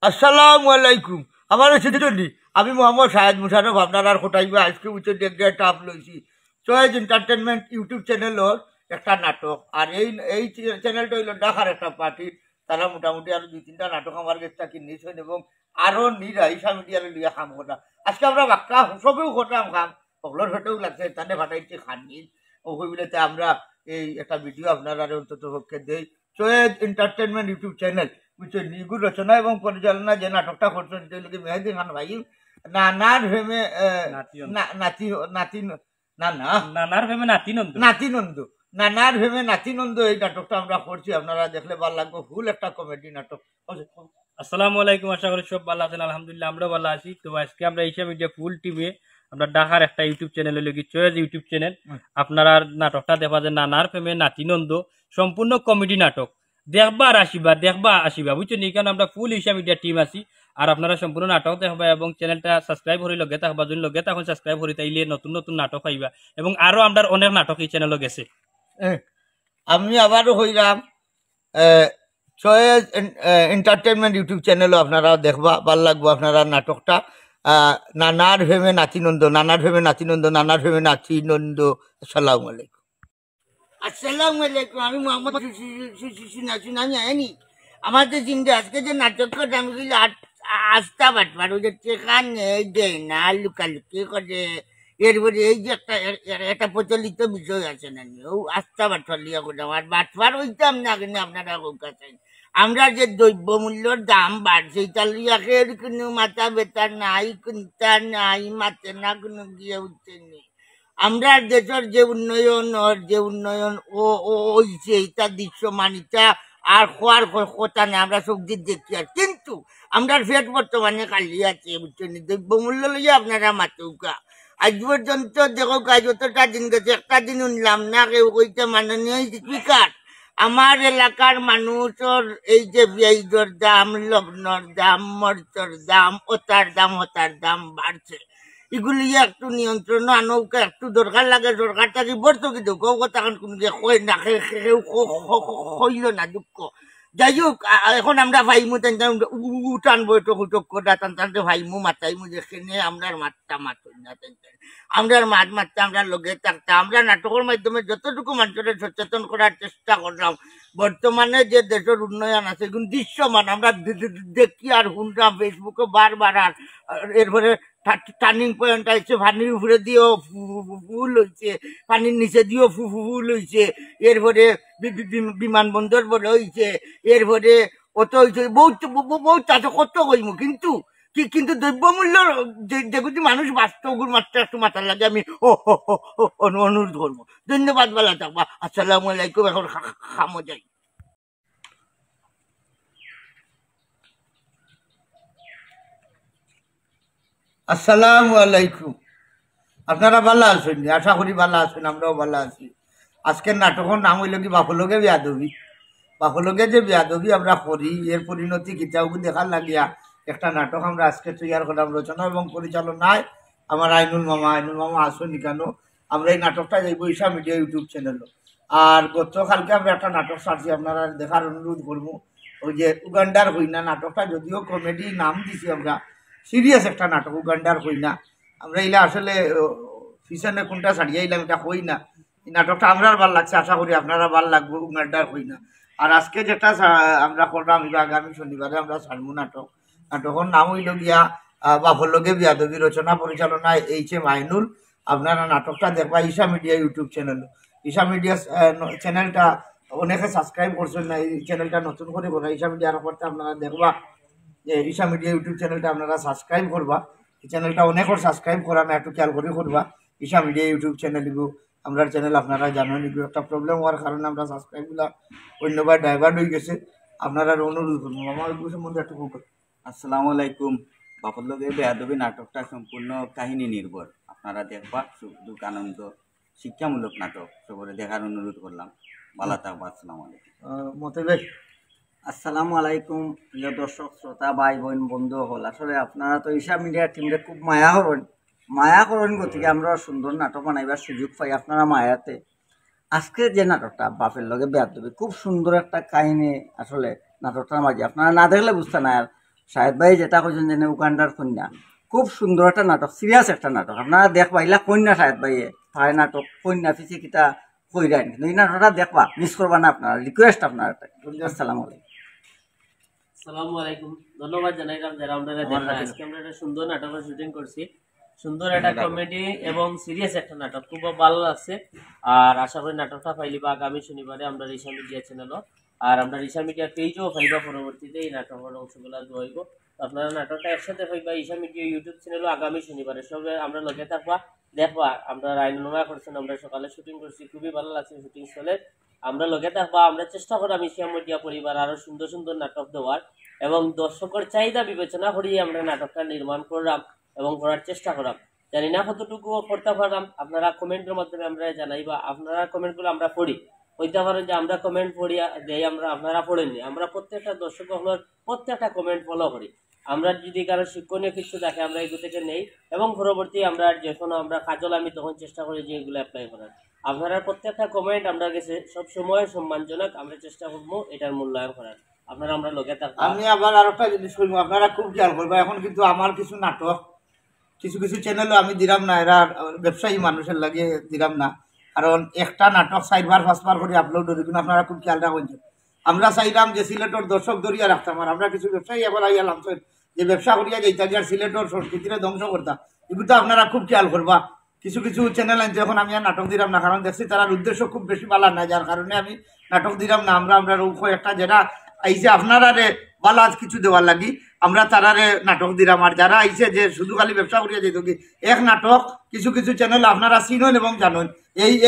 আসসালামু আলাইকুম। আমার সেদিনই আমি মোহাম্মদ শাহেদ মুশারফ আপনার কোটাইবা আজকে উচ্চ একটা আপ লইছি চয়েস এন্টারটেনমেন্ট ইউটিউব চ্যানেলর একটা নাটক। আর এই চ্যানেলটা হইল ঢাকার একটা পার্টি। তারা মোটামুটি আরো দুই তিনটা নাটক আমার কাছে কিনেছেন এবং আরো নিরা ইসা মিডিয়ার লিয়া খাম করা। আজকে আমরা বাক্কা সবেও করলাম খাম, সকলের ফেটেও লাগছে তানে ফাটাইছে খানি ওইগুলোতে আমরা এই একটা ভিডিও আপনারা অন্তত পক্ষে দেই। চয়েস এন্টারটেনমেন্ট ইউটিউব চ্যানেল বুঝছেন, নিগুর রচনা এবং পরিচালনা যে নাটকটা করছেন সেগুলোকে মেহেদি খান ভাই নানার ভেমে নাতি নাতি না না নানার ভেবে নাতিনন্দ নানার ভেমে নাতিনন্দ এই নাটকটা আমরা করছি। আপনারা দেখলে ভালো লাগবে, ফুল একটা কমেডি নাটক। আসসালামু আলাইকুম, আশা করি সব ভালো আছেন। আলহামদুলিল্লাহ আমরাও ভালো আছি। তো আজকে আমরা ঈশা মিডিয়া ফুল টিমে আমরা ঢাকার একটা ইউটিউব চ্যানেলে লগি চয়েস ইউটিউব চ্যানেল আপনারা নাটকটা দেখবা যে নানার প্রেমে নাতিনন্দ সম্পূর্ণ কমেডি নাটক দেখবা আর আসিবা বুঝছেন। এই কারণে আমরা ফুল ঈশা মিডিয়া টিম আছি আর আপনারা সম্পূর্ণ নাটক দেখবা এবং চ্যানেলটা সাবস্ক্রাইব করে লগে থাকবা। যদি লগে তখন সাবস্ক্রাইব করি তাইলে নতুন নতুন নাটক পাইবা এবং আরো আমরা অনেক নাটক এই চ্যানেলে গেছে। আমি আবারও হইলাম চয়েস এন্টারটেনমেন্ট ইউটিউব চ্যানেলও আপনারা দেখবা, ভাল লাগবো আপনারা নাটকটা। নানার ভেমে নাতিনন্দ আসসালামু আলাইকুম। আসসালামু আলাইকুম। আমি মোহাম্মদ আমাদের জিন্দা আজকে যে নাটক করে আমি আস্থা বাটবার ওই যে টেকা নেই দেয় না, লুকালুকি করে। এরপরে এই যে একটা প্রচলিত বিষয় আছে না, ও আস্থা বাটবার লিয়া করে আমার বাটবার হইতাম না, কিন্তু আপনারা চাই আমরা যে দ্রব্যমূল্যর দাম বাড়ছে এটা লিয়াকে কোনো মাথা ব্যথা নাই, চিন্তা নাই, মাথে না কোনো গিয়ে উঠছে নেই। আমরা দেশের যে উন্নয়ন ও হইছে এটা দৃশ্যমান, এটা আর হওয়ার কথা নেই, আমরা সবজি দেখি। আর কিন্তু আমরা ফেট বর্তমানে খালি আছে বুঝছেন, দ্রব্যমূল্য লইয়া আপনারা মাতুকা আজ পর্যন্ত দেখো কাজ যতটা দিন গেছে একটা দিন উনলাম না কেউ কইতে মাননীয় স্পিকার আমার এলাকার মানুষের এই যে পেঁয়াজের দাম, লগ্নর দাম, মরচর দাম, ওতার দাম বাড়ছে। এগুলি একটু নিয়ন্ত্রণ আনৌকা একটু দরকার লাগে। সরকার থাকি বর্তকি দুঃখ কথা কোন কই না হইল না দুঃখ। যাই হোক এখন আমরা ভাইমু উঠান বৈঠক উঠক করা টানতে ভাইমু মাথাইমু যেখানে আমরা মাত্রা মাতুন না আমরার মাত্রা আমরা লগে থাকতাম। আমরা নাটকের মাধ্যমে যতটুকু মানুষের সচেতন করার চেষ্টা করলাম। বর্তমানে যে দেশের উন্নয়ন আছে কিন্তু দৃশ্যমান আমরা দেখি আর শুনলাম ফেসবুকে বারবার। আর এরপরে টার্নিং পয়েন্ট আছে, পানির উপরে দিয়েও ফুল হয়েছে, পানির নিচে দিয়েও ফুল হয়েছে, এরপরে বিমানবন্দর বলে হয়েছে, এরপরে অত হয়েছে বহুত আছে কত কইমু। কিন্তু দ্রব্যমূল্য যেগুলি মানুষ বাস্তব মাত্রা একটু মাথার লাগে আমি অনুরোধ করবো। ধন্যবাদ, ভালো থাকবা। আসসালামু আলাইকুম। এখন খামো যাই। আসসালামু আলাইকুম। আপনারা ভালো আছেন? আশা করি ভালো আছেন, আমরাও ভালো আছি। আজকের নাটকের নাম হইল কি বাফলগে বেয়াদবি। বাফলগে যে বেয়াদবি আমরা করি এর পরিণতি কিতাবু দেখার লাগিয়া একটা নাটক আমরা আজকে তৈরি করলাম। রচনা এবং পরিচালনায় আমার আইনুল মামা আসেন কেন। আমরা এই নাটকটা যাইব ঈশা মিডিয়া ইউটিউব চ্যানেল। আর গতকালকে আমরা একটা নাটক ছাড়ছি, আপনারা দেখার অনুরোধ করবো। ওই যে উগান্ডার হইনা নাটকটা, যদিও কমেডি নাম দিছি আমরা, সিরিয়াস একটা নাটক উগান্ডার হইনা। আমরা এলা আসলে পিছনে কোনটা ছাড়িয়ে এলাম এটা হই না। এই নাটকটা আমরা ভাল লাগছে, আশা করি আপনারা ভাল লাগবে। উগান্ডার হই না। আর আজকে যেটা আমরা করলাম আগামী শনিবারে আমরা ছাড়বো নাটকের নাম হইল গিয়া বাফলগে বেয়াদবি। রচনা পরিচালনায় এইচ.এম. আইনুল। আপনারা নাটকটা দেখবা Isha media YouTube channel. Isha media চ্যানেলটা অনেকে সাবস্ক্রাইব করছেন না, এই চ্যানেলটা নতুন করে করা ঈশা মিডিয়ার করতে আপনারা দেখবা। ঈশা মিডিয়া ইউটিউব চ্যানেলটা আপনারা সাবস্ক্রাইব করবা। এই চ্যানেলটা অনেকের সাবস্ক্রাইব করা না, একটু খেয়াল করে করবা। ঈশা মিডিয়া ইউটিউব চ্যানেল আমরা চ্যানেল আপনারা জানেন একটা প্রবলেম হওয়ার কারণে আমরা সাবস্ক্রাইবগুলো অন্যবার ডাইভার্ট হয়ে গেছে। আপনারা অনুরোধ করবো আমার সম্বন্ধে একটু খুব। আসসালামু আলাইকুম। বাফলগে বেয়াদবি নাটকটা সম্পূর্ণ কাহিনী নির্ভর, আপনারা দেখবা। সুখ দুঃখ আনন্দ শিক্ষামূলক নাটক, সবরে দেখার অনুরোধ করলাম। ভালো থাকবা। আসসালামু আলাইকুম। মতবেশ। আসসালামু আলাইকুম প্রিয় দর্শক শ্রোতা ভাই বোন বন্ধু হল। আসলে আপনারা তো ঈশা মিডিয়ার টিমরে খুব মায়া করেন গতিকে আমরা সুন্দর নাটক বানাইবার সুযোগ পাই আপনারা মায়াতে। আজকে যে নাটকটা বাপের লগে বেয়াদবি খুব সুন্দর একটা কাহিনী। আসলে নাটকটার মাঝে আপনারা না দেখলে বুঝতে না, আর শাহেদ ভাই যেটা কইছেন যে উগান্ডার কন্যা, খুব সুন্দর একটা নাটক, সিরিয়াস একটা নাটক। আপনারা দেখবা ইলা কন্যা শাহেদ ভাইয়ে তাই নাটক কন্যা পিছিয়ে কিতা কইরান, কিন্তু এই নাটকটা দেখবা মিস করবা না আপনারা, রিকোয়েস্ট আপনার। আসসালামু আলাইকুম। আসসালামু আলাইকুম, ধন্যবাদ জানাইলাম যারা আমরা দেখা। আজকে আমরা একটা সুন্দর নাটকের শুটিং করছি, সুন্দর একটা কমেডি এবং সিরিয়াস একটা নাটক, খুব ভালো লাগছে। আর আশা করি নাটকটা পাইলিবা আগামী শনিবারে আমরা রিসা মিডিয়া চ্যানেলও, আর আমরা রিসা মিডিয়া পেজও পাইবা পরবর্তীতে এই নাটকের অংশগুলো দোয়াইব। আপনারা নাটকটা একসাথে পাইবা ঈশা মিডিয়া ইউটিউব চ্যানেলও আগামী শনিবারে। সবে আমরা লগে থাকবা, দেখবা। আমরা রায়নুমা করছেন, আমরা সকালে শুটিং করছি, খুবই ভালো লাগছে শুটিং স্থলে। আমরা লগে থাকবা, আমরা চেষ্টা করলাম ঈশা মিডিয়া পরিবার আরো সুন্দর সুন্দর নাটক দেওয়ার, এবং দর্শকের চাহিদা বিবেচনা করিয়ে আমরা নাটকটা নির্মাণ করলাম এবং করার চেষ্টা করলাম। জানি না কতটুকু করতে পারলাম, আপনারা কমেন্টের মাধ্যমে আমরা জানাইবা। আপনারা কমেন্টগুলো আমরা পড়ি, হইতে পারেন যে আমরা কমেন্ট পড়ি দেই, আমরা আপনারা পড়েননি। আমরা প্রত্যেকটা দর্শক প্রত্যেকটা কমেন্ট ফলো করি। আমরা যদি কারো শিক্ষণীয় কিছু দেখে আমরা এগুলো থেকে নেই, এবং পরবর্তী আমরা যখন আমরা কাজল আমি তখন চেষ্টা করি যে এগুলো অ্যাপ্লাই করার। আপনারা প্রত্যেকটা কমেন্ট আমরা কাছে সবসময় সম্মানজনক, আমরা চেষ্টা করবো এটার মূল্যায়ন করার। আপনারা আমরা লগে থাকবো। আমি আবার আর একটা জিনিস বলবো, আপনারা খুব খেয়াল করবো। এখন কিন্তু আমার কিছু নাটক কিছু কিছু চ্যানেলও আমি দিলাম না, এরা ব্যবসায়ী মানুষের লাগে দিলাম না, কারণ একটা নাটক 4বার 5বার করে আপলোড করি। কিন্তু আপনারা খুব খেয়াল রাখুন, আমরা চাইলাম যে সিলেটর দর্শক ধরিয়া রাখতাম, আর আমরা কিছু ব্যবসায়ী এখন আইয়ালাম যে ব্যবসা করিয়া যাইতা যে সিলেটর সংস্কৃতিরে ধ্বংস করতাম। এগুলো আপনারা খুব খেয়াল করবা। কিছু কিছু চ্যানেল আনছে, এখন আমি আর নাটক দিলাম না, কারণ দেখছি তার উদ্দেশ্য খুব বেশি ভালো না, যার কারণে আমি নাটক দিলাম না। আমরা রৌখ একটা যেটা আইসে আপনারা বালা কিছু দেওয়ার লাগি আমরা তারারে নাটক দিলাম। আর যারা আইসে যে শুধু খালি ব্যবসা করিয়া যেত কি এক নাটক, কিছু কিছু চ্যানেল আপনারা চিনেন এবং জানেন,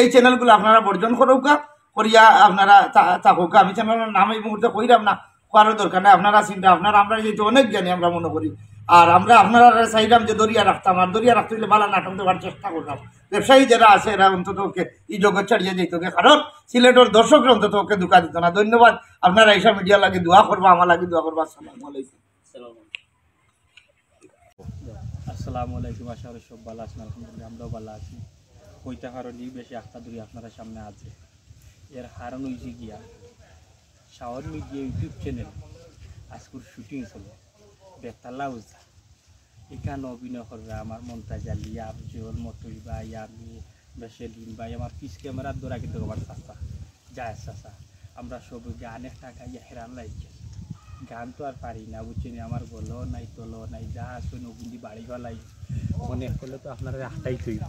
এই চ্যানেলগুলো আপনারা বর্জন করৌকা করিয়া আপনারা থাকুক। আমি চ্যানেলের নাম এই মুহূর্তে কইরাম না, কারো দরকার নেই। আপনারা চিন্তা আপনারা আমরা যেহেতু অনেক জ্ঞানী আমরা মনে করি, আর আমরা আপনারা চাইলাম যে দরিয়া রাখতাম, আর দরিয়া রাখতে হলে ভালো নাটক দেওয়ার চেষ্টা করতাম। ব্যবসায়ী যারা আছে এরা অন্তত ওকে এই জগৎ ছাড়িয়ে যেত, কারণ সিলেটের দর্শকরা অন্তত ওকে ধোকা দিত না। ধন্যবাদ। আপনারা এইসব মিডিয়া লাগে দোয়া করবা, আমার লাগে দোয়া করবা। আসসালামু আলাইকুম। আসসালামু আলাইকুম, আশা করি সব ভালো আছেন। আলহামদুলিল্লাহ আমরাও ভালো আছি। কইতে কারণে বেশি আস্থা দূরি আপনারা সামনে আছে, এর কারণ হয়েছে গিয়া শাওন মিডিয়া ইউটিউব চ্যানেল আজকের শুটিং ছিল বেতালা উজা। এখানে অভিনয় করবে আমার মমতাজ আলী, আফজল, মতুই ভাই, আমি, বেশেলিন ভাই, আমার পিস ক্যামেরার দ্বারা কিন্তু আমার চাষা যায় চাষা। আমরা সব গান একটা গাইয়া হেরান লাগছে। গান তো আর পারি না বুঝছেন, আমার গলো নাই তলো নাই যা আছে নবুন্দি বাড়ি গলাই মনে করলে তো আপনারা আটাই তৈরি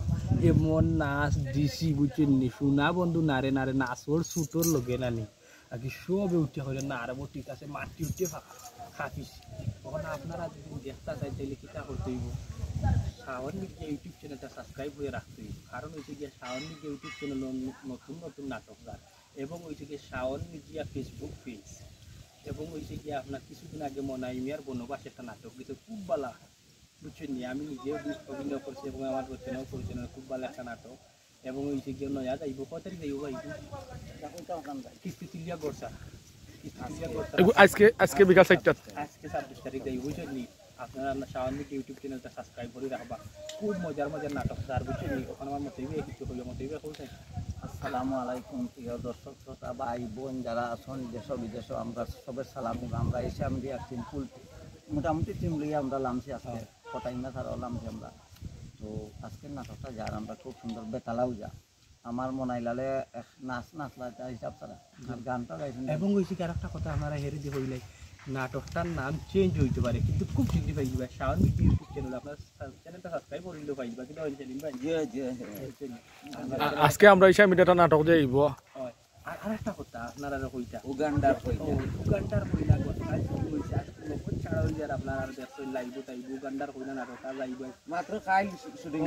এমন নাচ দিছি বুঝছেন নি। শোনা বন্ধু নারে নারে নাচর সুটোর লগে নানি আগে সবে উঠে হইলে না আরো ঠিক আছে মাটি উঠে খাপিস। তখন আপনারা যদি দেখতে চাই তাইলে কিতা করতে হইব, শাওন মিডিয়া ইউটিউব চ্যানেলটা সাবস্ক্রাইব করে রাখতে হইব। কারণ হয়েছে গিয়ে শাওন মিডিয়া ইউটিউব চ্যানেল নতুন নতুন নাটক গান, এবং হয়েছে গিয়ে শাওন মিডিয়া ফেসবুক পেজ, এবং হয়েছে গিয়ে আপনার কিছুদিন আগে মনাইমিয়ার বনবাস একটা নাটক দিতে খুব ভালো বুঝছেন নি। আমি নিজেও অভিনয় করছি এবং আমার রচনাও করেছেন, খুব ভালো একটা নাটক। এবং হয়েছে গিয়ে নয়া যাইব কত তারিখ যাইব ভাই কিস্তি তিলিয়া গড়সা আজকে বিকাল 4টা, আজকে 26 তারিখ যাইব বুঝছেন নি। আপনারা শাওন মিডিয়া ইউটিউব চ্যানেলটা সাবস্ক্রাইব করে রাখবা, খুব মজার মজার নাটক স্যার বুঝছেন নি। ওখানে আমার মতইবে কিছু হইলো মতইবে বলছেন। আসসালামু আলাইকুম প্রিয় দর্শক শ্রোতা ভাই বোন যারা আছেন দেশ বিদেশ, আমরা সবের সালাম নিব। আমরা এসে আমি একদিন ফুল মোটামুটি টিম লিয়ে আমরা লামছি আজকে কটাইমা ছাড়াও লামছি আমরা। তো আজকের নাটকটা যার আমরা খুব সুন্দর বেতালাও যা আমার মনাইলালে নাচ নাচলা হিসাব ছাড়া আর গানটা গাইছেন। এবং হয়েছে কি আর একটা কথা আপনারা হেরে দিয়ে হইলে নাটকটার নাম চেঞ্জ হইতে পারে, কিন্তু খুব শীঘ্রই পাইবা। শাওন মিডিয়া ইউটিউব চ্যানেল আপনার চ্যানেলটা সাবস্ক্রাইব করিলেও পাইবা, কিন্তু হইছেন ভাই আজকে আমরা ইসা মিডিয়াটা নাটক যে আইব। আর একটা কথা আপনারা কইতা উগান্ডার উগান্ডার কইলা কথা হইছে আর নকল ছাড়া হই যার আপনারা আর দেখছেন লাইভ তাই উগান্ডার কইলা নাটকটা লাইভ মাত্র কাল শুটিং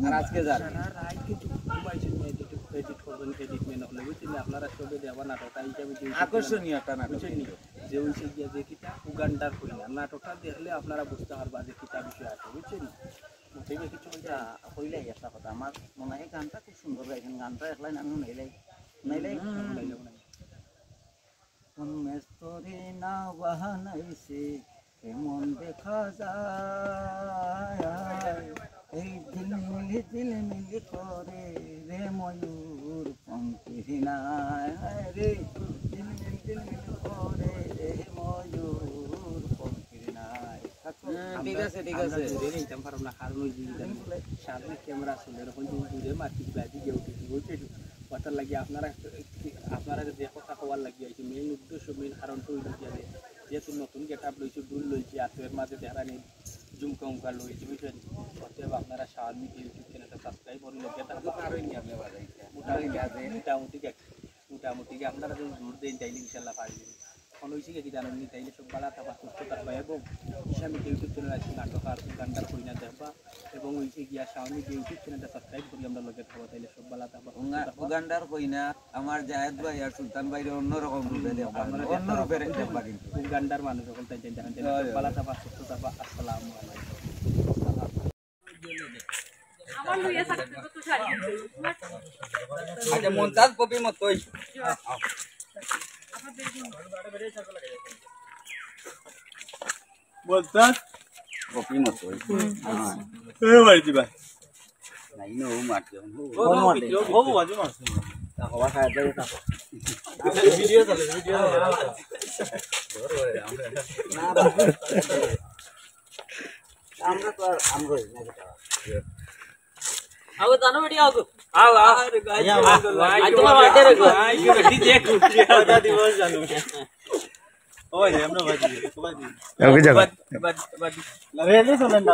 আর আজকে যার রাই কিন্তু ঘুমাইছেন এডিট করবেন, এডিট মেন হলে বুঝছেন আপনারা সবে দেওয়া নাটকটা হিসাবে আকর্ষণীয় একটা নাটক বুঝছেন যে হইছে গিয়া যে কিতা উগান্ডার কইলা নাটকটা দেখলে আপনারা বুঝতে পারবা যে কিতা বিষয় আছে বুঝছেন। ঠিক আছে কিছু বলতে কইলাই একটা কথা আমার মনে হয় গানটা খুব সুন্দর গাইছেন। গানটা একলাই আমি নাইলাই কোন মেস্তরে না বাহানাইছে এমন দেখা যায়, এই দিল মিলি করে রে ময়ূর পঙ্কির নাই রে, দিল মিলি করে রে ময়ূর পঙ্কির নাই। ঠিক আছে ধরে নিতাম পারব না কারণ ওই সামনে ক্যামেরা ছিল এরকম দূরে মার্কেট বাজি গিয়ে উঠে কথার লাগে আপনারা যে কথা হওয়ার লাগে হয়েছে মেইন উদ্দেশ্য মেইন কারণটা হইল গিয়ে যেহেতু নতুন গেট আপ লইছি ডুল লইছি আর এর মাঝে দেখা নেই ঝুমকা উমকা লইছি বুঝলেন অতএব আপনারা শাওমি ইউটিউব চ্যানেলটা সাবস্ক্রাইব করে লোক এটা মোটামুটি আপনারা যদি জোর দেন তাইলে ইনশাল্লাহ পারবেন এখন হয়েছে কি জানেন নি তাইলে সব বালা থাকা সুস্থ থাকবা এবং ইসলামিক ইউটিউব চ্যানেল আছে নাটক আর গান্ডার কইনা দেখবা এবং হয়েছে গিয়া শাওমি ইউটিউব চ্যানেলটা সাবস্ক্রাইব করলে আমরা লোকে থাকবো তাইলে সব বালা থাকবা উগান্ডার কইনা আমার জায়েদ ভাই আর সুলতান ভাইরে অন্যরকম রূপে দেখবা অন্য রূপে দেখবা কিন্তু গান্ডার মানুষ সকল তাই জানেন সব বালা থাকবা সুস্থ থাকবা আসসালামু আলাইকুম আচ্ছা মন্তাজ কপি মতই বলতাম কপি মতই এ ভাই দিবা নাই নো মারতে ও বাজু মারছ হওয়া খায় দেয় তা ভিডিও চলে আমরা তো আর আমরই না আগো জানো ভিডিও আগো আও আও আই তোমার বাড়িতে রাখো আই কি বেটি দেখ ওটা দিবস জানো ওই রে আমরা বাজি বাজি ওকে যাও বাজি বাজি লাগে চলেন না